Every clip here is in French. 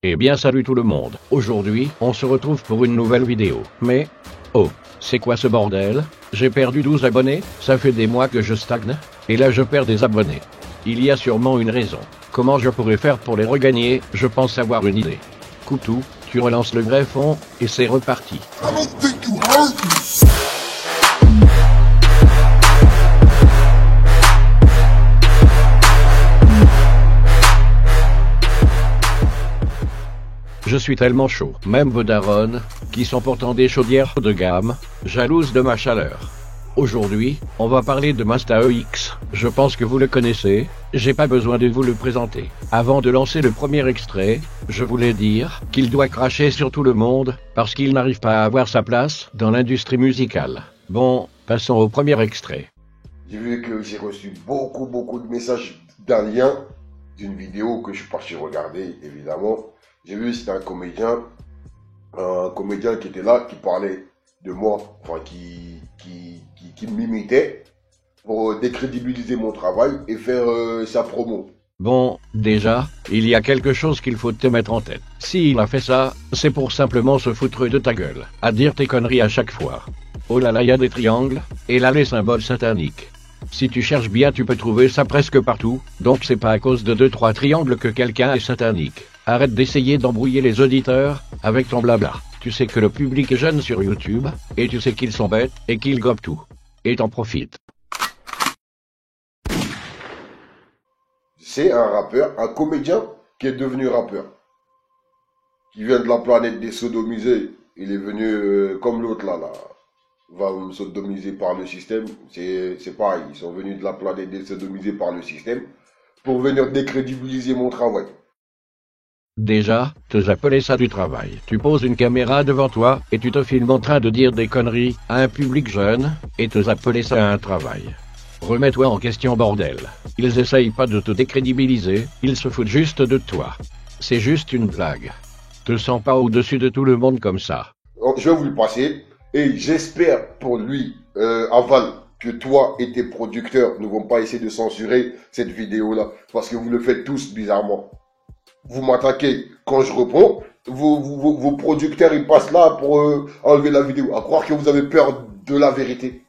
Eh bien salut tout le monde, aujourd'hui on se retrouve pour une nouvelle vidéo, mais... Oh, c'est quoi ce bordel? J'ai perdu 12 abonnés, ça fait des mois que je stagne, et là je perds des abonnés. Il y a sûrement une raison. Comment je pourrais faire pour les regagner? Je pense avoir une idée. Coupe tout, tu relances le greffon, et c'est reparti. Je suis tellement chaud, même vos darons, qui sont pourtant des chaudières de gamme, jalouses de ma chaleur. Aujourd'hui, on va parler de Masta EX, je pense que vous le connaissez, j'ai pas besoin de vous le présenter. Avant de lancer le premier extrait, je voulais dire qu'il doit cracher sur tout le monde, parce qu'il n'arrive pas à avoir sa place dans l'industrie musicale. Bon, passons au premier extrait. J'ai vu que j'ai reçu beaucoup de messages d'un lien d'une vidéo que je suis parti regarder, évidemment. J'ai vu c'était un comédien qui était là, qui parlait de moi, enfin qui m'imitait pour décrédibiliser mon travail et faire sa promo. Bon, déjà, il y a quelque chose qu'il faut te mettre en tête. S'il a fait ça, c'est pour simplement se foutre de ta gueule, à dire tes conneries à chaque fois. Oh là là, il y a des triangles, et là les symboles sataniques. Si tu cherches bien, tu peux trouver ça presque partout, donc c'est pas à cause de 2-3 triangles que quelqu'un est satanique. Arrête d'essayer d'embrouiller les auditeurs avec ton blabla. Tu sais que le public est jeune sur YouTube, et tu sais qu'ils sont bêtes, et qu'ils gobent tout. Et t'en profites. C'est un rappeur, un comédien qui est devenu rappeur. Qui vient de la planète des sodomisés. Il est venu comme l'autre là. Va me sodomiser par le système. C'est pareil, ils sont venus de la planète des sodomisés par le système pour venir décrédibiliser mon travail. Déjà, te appeler ça du travail. Tu poses une caméra devant toi et tu te filmes en train de dire des conneries à un public jeune et te appeler ça un travail. Remets-toi en question, bordel. Ils essayent pas de te décrédibiliser, ils se foutent juste de toi. C'est juste une blague. Te sens pas au-dessus de tout le monde comme ça. Je vais vous le passer et j'espère pour lui, Aval, que toi et tes producteurs ne vont pas essayer de censurer cette vidéo-là parce que vous le faites tous bizarrement. Vous m'attaquez quand je réponds, vos producteurs ils passent là pour enlever la vidéo, à croire que vous avez peur de la vérité.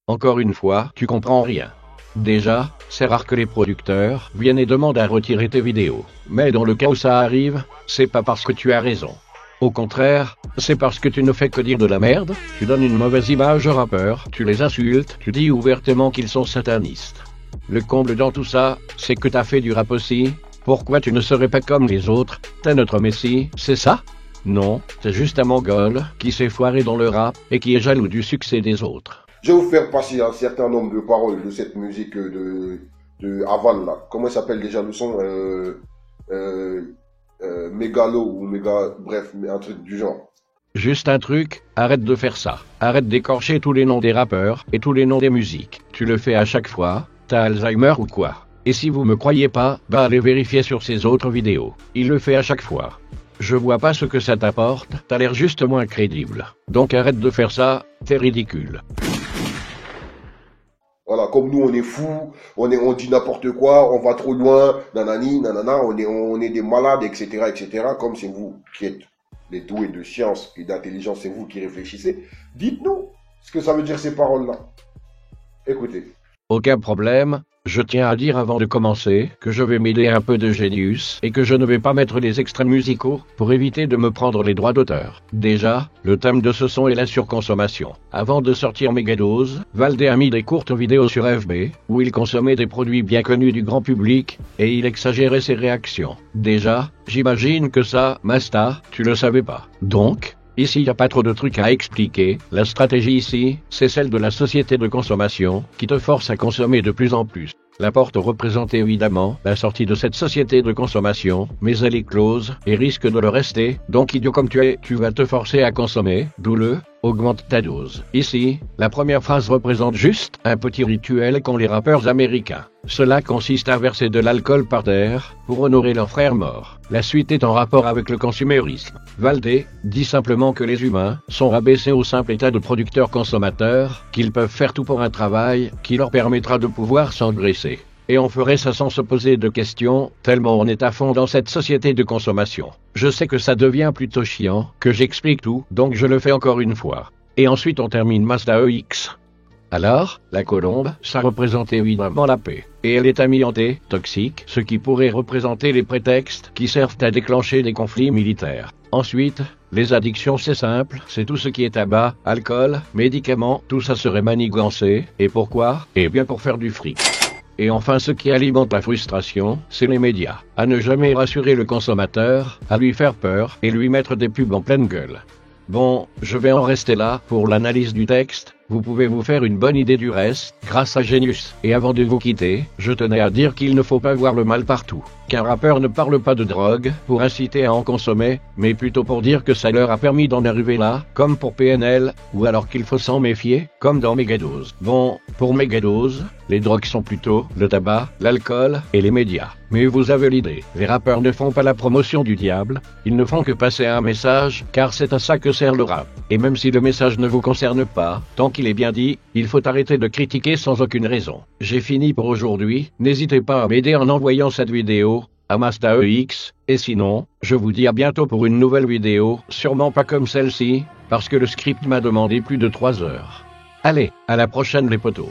Encore une fois, tu comprends rien. Déjà, c'est rare que les producteurs viennent et demandent à retirer tes vidéos. Mais dans le cas où ça arrive, c'est pas parce que tu as raison. Au contraire, c'est parce que tu ne fais que dire de la merde, tu donnes une mauvaise image aux rappeurs, tu les insultes, tu dis ouvertement qu'ils sont satanistes. Le comble dans tout ça, c'est que t'as fait du rap aussi. Pourquoi tu ne serais pas comme les autres? T'es notre messie, c'est ça? Non, c'est juste un mongol qui s'est foiré dans le rap et qui est jaloux du succès des autres. Je vais vous faire passer un certain nombre de paroles de cette musique de Aval là. Comment il s'appelle déjà le son? Mégalo ou méga, bref, un truc du genre. Juste un truc, arrête de faire ça. Arrête d'écorcher tous les noms des rappeurs et tous les noms des musiques. Tu le fais à chaque fois, t'as Alzheimer ou quoi? Et si vous me croyez pas, bah allez vérifier sur ses autres vidéos. Il le fait à chaque fois. Je vois pas ce que ça t'apporte, t'as l'air juste moins crédible. Donc arrête de faire ça, t'es ridicule. Voilà, comme nous on est fous, on dit n'importe quoi, on va trop loin, nanani, nanana, on est des malades, etc. Comme c'est vous qui êtes les doués de science et d'intelligence, c'est vous qui réfléchissez. Dites-nous ce que ça veut dire ces paroles-là. Écoutez. Aucun problème. Je tiens à dire avant de commencer que je vais m'aider un peu de Genius et que je ne vais pas mettre les extraits musicaux pour éviter de me prendre les droits d'auteur. Déjà, le thème de ce son est la surconsommation. Avant de sortir Megadose, Valdé a mis des courtes vidéos sur FB où il consommait des produits bien connus du grand public et il exagérait ses réactions. Déjà, j'imagine que ça, Masta, tu le savais pas. Donc, ici, y a pas trop de trucs à expliquer. La stratégie ici, c'est celle de la société de consommation, qui te force à consommer de plus en plus. La porte représente évidemment la sortie de cette société de consommation, mais elle est close, et risque de le rester, donc idiot comme tu es, tu vas te forcer à consommer, d'où le « augmente ta dose ». Ici, la première phrase représente juste un petit rituel qu'ont les rappeurs américains. Cela consiste à verser de l'alcool par terre pour honorer leurs frères morts. La suite est en rapport avec le consumérisme. Valdé dit simplement que les humains sont rabaissés au simple état de producteurs-consommateurs, qu'ils peuvent faire tout pour un travail qui leur permettra de pouvoir s'engraisser. Et on ferait ça sans se poser de questions, tellement on est à fond dans cette société de consommation. Je sais que ça devient plutôt chiant, que j'explique tout, donc je le fais encore une fois. Et ensuite on termine Mazda EX. Alors, la colombe, ça représente évidemment la paix. Et elle est amiantée, toxique, ce qui pourrait représenter les prétextes qui servent à déclencher des conflits militaires. Ensuite, les addictions c'est simple, c'est tout ce qui est tabac, alcool, médicaments, tout ça serait manigancé. Et pourquoi? Eh bien pour faire du fric. Et enfin ce qui alimente la frustration, c'est les médias. À ne jamais rassurer le consommateur, à lui faire peur et lui mettre des pubs en pleine gueule. Bon, je vais en rester là pour l'analyse du texte. Vous pouvez vous faire une bonne idée du reste, grâce à Genius. Et avant de vous quitter, je tenais à dire qu'il ne faut pas voir le mal partout. Qu'un rappeur ne parle pas de drogue pour inciter à en consommer, mais plutôt pour dire que ça leur a permis d'en arriver là, comme pour PNL, ou alors qu'il faut s'en méfier, comme dans Megadose. Bon, pour Megadose, les drogues sont plutôt le tabac, l'alcool et les médias. Mais vous avez l'idée, les rappeurs ne font pas la promotion du diable, ils ne font que passer un message, car c'est à ça que sert le rap. Et même si le message ne vous concerne pas, tant qu'il est bien dit, il faut arrêter de critiquer sans aucune raison. J'ai fini pour aujourd'hui, n'hésitez pas à m'aider en envoyant cette vidéo à Mazda EX, et sinon, je vous dis à bientôt pour une nouvelle vidéo, sûrement pas comme celle-ci, parce que le script m'a demandé plus de 3 heures. Allez, à la prochaine les potos.